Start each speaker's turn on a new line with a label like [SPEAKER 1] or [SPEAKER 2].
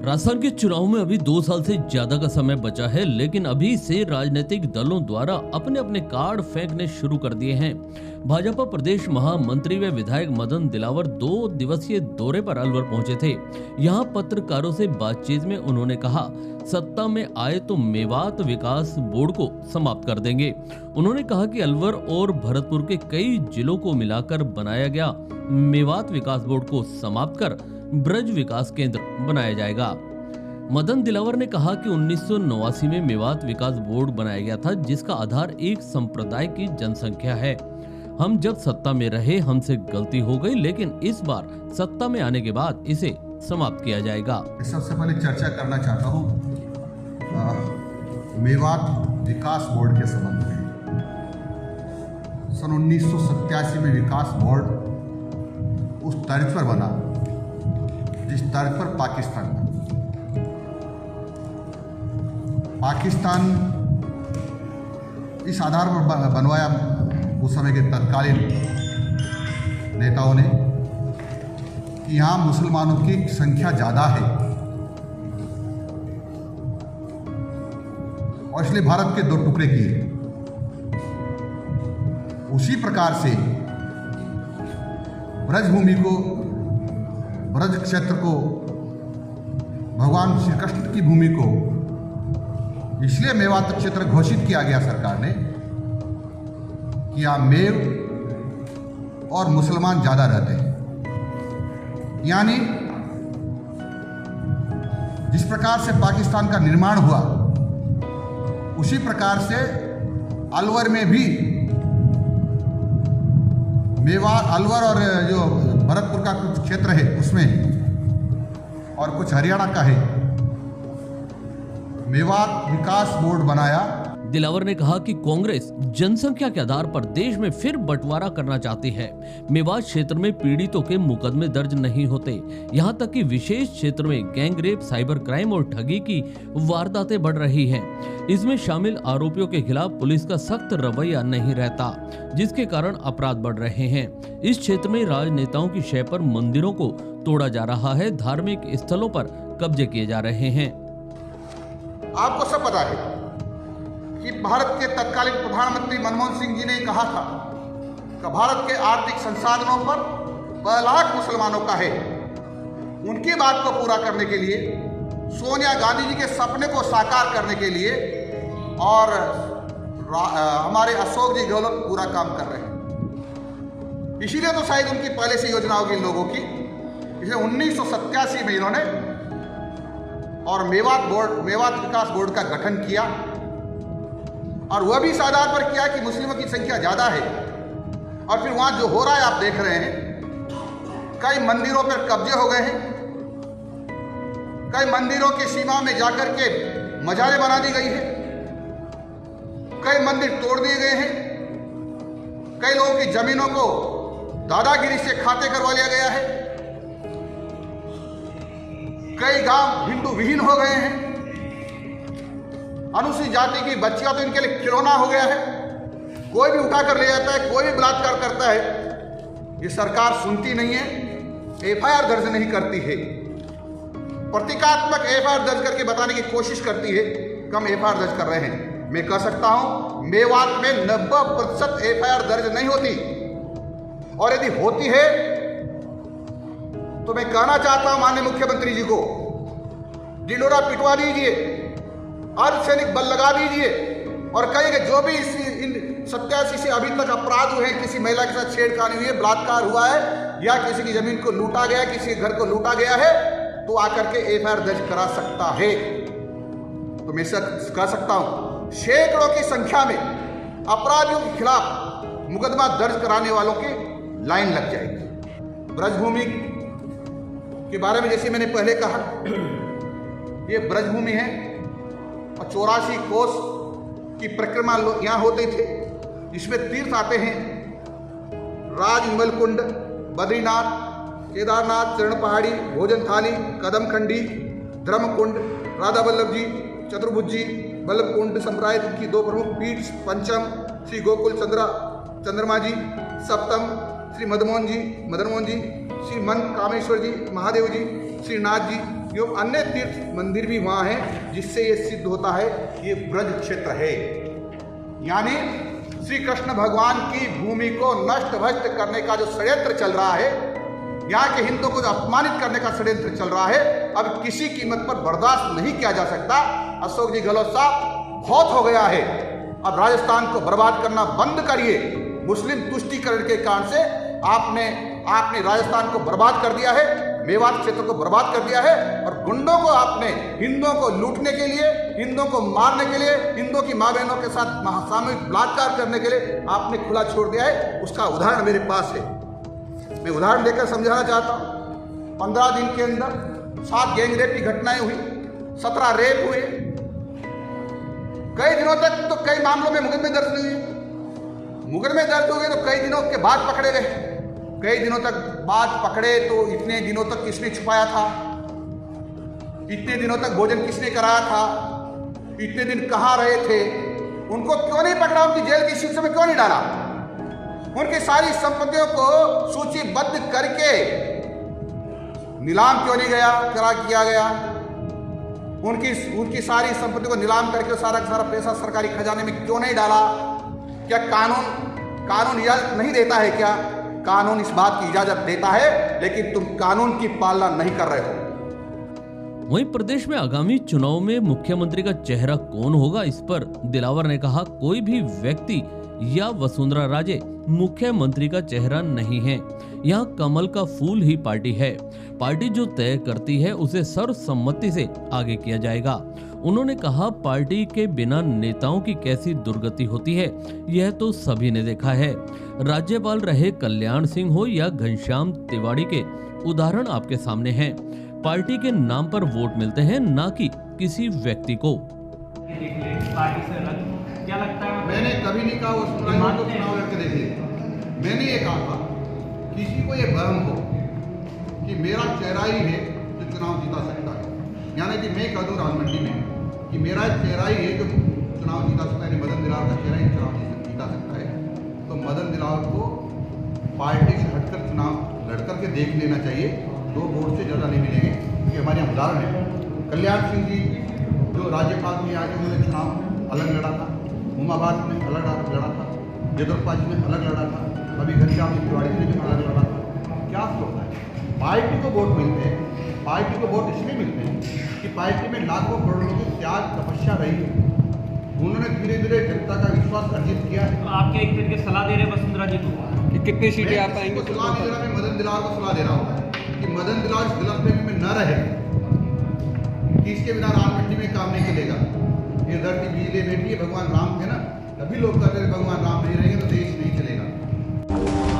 [SPEAKER 1] राजस्थान के चुनाव में अभी 2 साल से ज्यादा का समय बचा है, लेकिन अभी से राजनीतिक दलों द्वारा अपने अपने कार्ड फेंकने शुरू कर दिए हैं। भाजपा प्रदेश महामंत्री व विधायक मदन दिलावर 2 दिवसीय दौरे पर अलवर पहुंचे थे। यहां पत्रकारों से बातचीत में उन्होंने कहा, सत्ता में आए तो मेवात विकास बोर्ड को समाप्त कर देंगे। उन्होंने कहा कि अलवर और भरतपुर के कई जिलों को मिलाकर बनाया गया मेवात विकास बोर्ड को समाप्त कर ब्रज विकास केंद्र बनाया जाएगा। मदन दिलावर ने कहा कि 1989 में मेवात विकास बोर्ड बनाया गया था, जिसका आधार एक संप्रदाय की जनसंख्या है। हम जब सत्ता में रहे हमसे गलती हो गई, लेकिन इस बार सत्ता में आने के बाद इसे समाप्त किया जाएगा।
[SPEAKER 2] सबसे पहले चर्चा करना चाहता हूँ मेवात विकास बोर्ड के संबंध में। सन 1987 में विकास बोर्ड उस तर्ज पर बना जिस तर्ज पर पाकिस्तान इस आधार पर बनवाया उस समय के तत्कालीन नेताओं ने कि यहाँ मुसलमानों की संख्या ज़्यादा है और इसलिए भारत के 2 टुकड़े किए। उसी प्रकार से ब्रजभूमि को, ब्रज क्षेत्र को, भगवान श्री कृष्ण की भूमि को इसलिए मेवात क्षेत्र घोषित किया गया सरकार ने कि यहाँ मेव और मुसलमान ज़्यादा रहते हैं। यानी जिस प्रकार से पाकिस्तान का निर्माण हुआ उसी प्रकार से अलवर में भी मेवात, अलवर और जो भरतपुर का कुछ क्षेत्र है उसमें और कुछ हरियाणा का है, मेवात विकास बोर्ड बनाया।
[SPEAKER 1] दिलावर ने कहा कि कांग्रेस जनसंख्या के आधार पर देश में फिर बंटवारा करना चाहती है। मेवात क्षेत्र में पीड़ितों के मुकदमे दर्ज नहीं होते, यहाँ तक कि विशेष क्षेत्र में गैंगरेप, साइबर क्राइम और ठगी की वारदातें बढ़ रही हैं। इसमें शामिल आरोपियों के खिलाफ पुलिस का सख्त रवैया नहीं रहता, जिसके कारण अपराध बढ़ रहे हैं। इस क्षेत्र में राजनेताओं की शय पर मंदिरों को तोड़ा जा रहा है, धार्मिक स्थलों पर कब्जे किए जा रहे हैं।
[SPEAKER 2] आपको सब पता है कि भारत के तत्कालीन प्रधानमंत्री मनमोहन सिंह जी ने कहा था कि भारत के आर्थिक संसाधनों पर 1 लाख मुसलमानों का है। उनकी बात को पूरा करने के लिए, सोनिया गांधी जी के सपने को साकार करने के लिए और हमारे अशोक जी गहलोत पूरा काम कर रहे हैं। इसीलिए तो शायद उनकी पहले से योजना होगी इन लोगों की। इसलिए 1987 में इन्होंने और मेवात विकास बोर्ड का गठन किया और वह भी इस आधार पर किया कि मुस्लिमों की संख्या ज़्यादा है। और फिर वहाँ जो हो रहा है आप देख रहे हैं, कई मंदिरों पर कब्जे हो गए हैं, कई मंदिरों की सीमा में जाकर के मजारें बना दी गई है, कई मंदिर तोड़ दिए गए हैं, कई लोगों की जमीनों को दादागिरी से खाते करवा लिया गया है, कई गांव हिंदू विहीन हो गए हैं, अनुसूचित जाति की बच्चियां तो इनके लिए खिलौना हो गया है, कोई भी उठाकर ले जाता है, कोई भी बलात्कार करता है। ये सरकार सुनती नहीं है, एफआईआर दर्ज नहीं करती है, प्रतीकात्मक एफआईआर दर्ज करके बताने की कोशिश करती है कम एफआईआर दर्ज कर रहे हैं। मैं कह सकता हूं मेवात में 90% एफआईआर दर्ज नहीं होती, और यदि होती है तो मैं कहना चाहता हूं माननीय मुख्यमंत्री जी को, ढिंढोरा पिटवा दीजिए, अर्धसैनिक बल लगा दीजिए और कहिए कि जो भी इन 87 से अभी तक अपराध हुए हैं, किसी महिला के साथ छेड़खानी हुई है, बलात्कार हुआ है या किसी की जमीन को लूटा गया, किसी के घर को लूटा गया है, तो आकर के एफआईआर दर्ज करा सकता है। तो मैं कह सकता हूं सैकड़ों की संख्या में अपराधियों के खिलाफ मुकदमा दर्ज कराने वालों की लाइन लग जाएगी। ब्रजभूमि के बारे में जैसे मैंने पहले कहा, ये ब्रजभूमि है और 84 कोस की परिक्रमा यहाँ होते थे, जिसमें तीर्थ आते हैं राज विमल कुंड, बद्रीनाथ, केदारनाथ, चरण पहाड़ी, भोजन थाली, कदम खंडी, धर्म कुंड, राधा वल्लभ जी, चतुर्भुज जी, वल्लभ कुंड संप्रदाय की 2 प्रमुख पीठ, पंचम श्री गोकुल चंद्रमा जी, सप्तम श्री मदन मोहन जी, श्री मन कामेश्वर जी, महादेव जी, श्री नाथ जी, एवं अन्य तीर्थ मंदिर भी वहाँ हैं, जिससे ये सिद्ध होता है ये ब्रज क्षेत्र है। यानी श्री कृष्ण भगवान की भूमि को नष्ट भ्रष्ट करने का जो षड्यंत्र चल रहा है, यहाँ के हिंदुओं को जो अपमानित करने का षड्यंत्र चल रहा है, अब किसी कीमत पर बर्दाश्त नहीं किया जा सकता। अशोक जी गहलोत साहब, बहुत हो गया है, अब राजस्थान को बर्बाद करना बंद करिए। मुस्लिम तुष्टीकरण के कारण से आपने राजस्थान को बर्बाद कर दिया है, मेवात क्षेत्र को बर्बाद कर दिया है, और गुंडों को आपने हिंदुओं को लूटने के लिए, हिंदुओं को मारने के लिए, हिंदुओं की माँ बहनों के साथ सामूहिक बलात्कार करने के लिए आपने खुला छोड़ दिया है। उसका उदाहरण मेरे पास है, मैं उदाहरण देकर समझाना चाहता हूँ। 15 दिन के अंदर 7 गैंगरेप की घटनाएं हुई, 17 रेप हुए, कई दिनों तक तो कई मामलों में मुकदमे दर्ज नहीं हुए। मुकदमे दर्ज हो गए तो कई दिनों के बाद पकड़े गए, कई दिनों तक बाद पकड़े तो इतने दिनों तक किसने छुपाया था, इतने दिनों तक भोजन किसने कराया था, इतने दिन कहाँ रहे थे, उनको क्यों नहीं पकड़ा, उनकी जेल की शिक्षा में क्यों नहीं डाला, उनकी सारी संपत्तियों को सूचीबद्ध करके नीलाम क्यों नहीं किया गया, उनकी सारी संपत्ति को नीलाम करके सारा का सारा पैसा सरकारी खजाने में क्यों नहीं डाला। क्या कानून इजाजत नहीं देता है? क्या कानून इस बात की इजाजत देता है, लेकिन तुम कानून की पालना नहीं कर रहे हो।
[SPEAKER 1] वहीं प्रदेश में आगामी चुनाव में मुख्यमंत्री का चेहरा कौन होगा, इस पर दिलावर ने कहा, कोई भी व्यक्ति या वसुंधरा राजे मुख्यमंत्री का चेहरा नहीं है, यहाँ कमल का फूल ही पार्टी है। पार्टी जो तय करती है उसे सर्वसम्मति से आगे किया जाएगा। उन्होंने कहा, पार्टी के बिना नेताओं की कैसी दुर्गति होती है यह तो सभी ने देखा है। राज्यपाल रहे कल्याण सिंह हो या घनश्याम तिवारी के उदाहरण आपके सामने हैं। पार्टी के नाम पर वोट मिलते हैं, ना कि किसी व्यक्ति को।
[SPEAKER 3] पार्टी से अलग क्या लगता है?
[SPEAKER 2] मैंने कभी नहीं कहा वसुंधरा को चुनाव लड़के देखिए। मैंने ये कहा था, किसी को ये भ्रम हो कि मेरा चेहरा ही है जो चुनाव जीता सकता है, यानी कि मैं कह दूँ राजमंडी में कि मेरा चेहरा ही है जो चुनाव जीता सकता है, मदन दिलावर का चेहरा ही चुनाव जीता सकता है, तो मदन दिलावर को पार्टी से हटकर चुनाव लड़कर के देख लेना चाहिए। 2 वोट से ज़्यादा नहीं मिलेंगे। ये हमारे यहाँ उदाहरण है। कल्याण सिंह जी जो राज्यपाल थे आगे, उन्होंने चुनाव अलग लड़ा था, उमाबाद में अलग लड़ा था, जगरपाज में अलग लड़ा था, अभी घनश्याम तिवारी ने भी अलग लड़ा था। क्या होता है? पार्टी को वोट मिलते हैं, पार्टी को वोट इसलिए मिलते हैं कि पार्टी में लाखों करोड़ों की त्याग तपस्या रही है, उन्होंने धीरे धीरे जनता का विश्वास अर्जित किया है।
[SPEAKER 3] तो आपके एक तरीके सलाह दे रहे हैं वसुंधरा जी को कि कितनी सीटें आप पाएंगे?
[SPEAKER 2] सलाह नहीं दे रहा, मैं मदन दिलावर को सलाह दे रहा हूँ कि मदन दिलावर इस गलतफहमी में न रहे कि इसके बिना राजमंडी में काम नहीं चलेगा। ये धरती बिजली बैठी है, भगवान राम थे ना, तभी लोग कहते हैं भगवान राम नहीं रहेंगे तो देश नहीं चलेगा।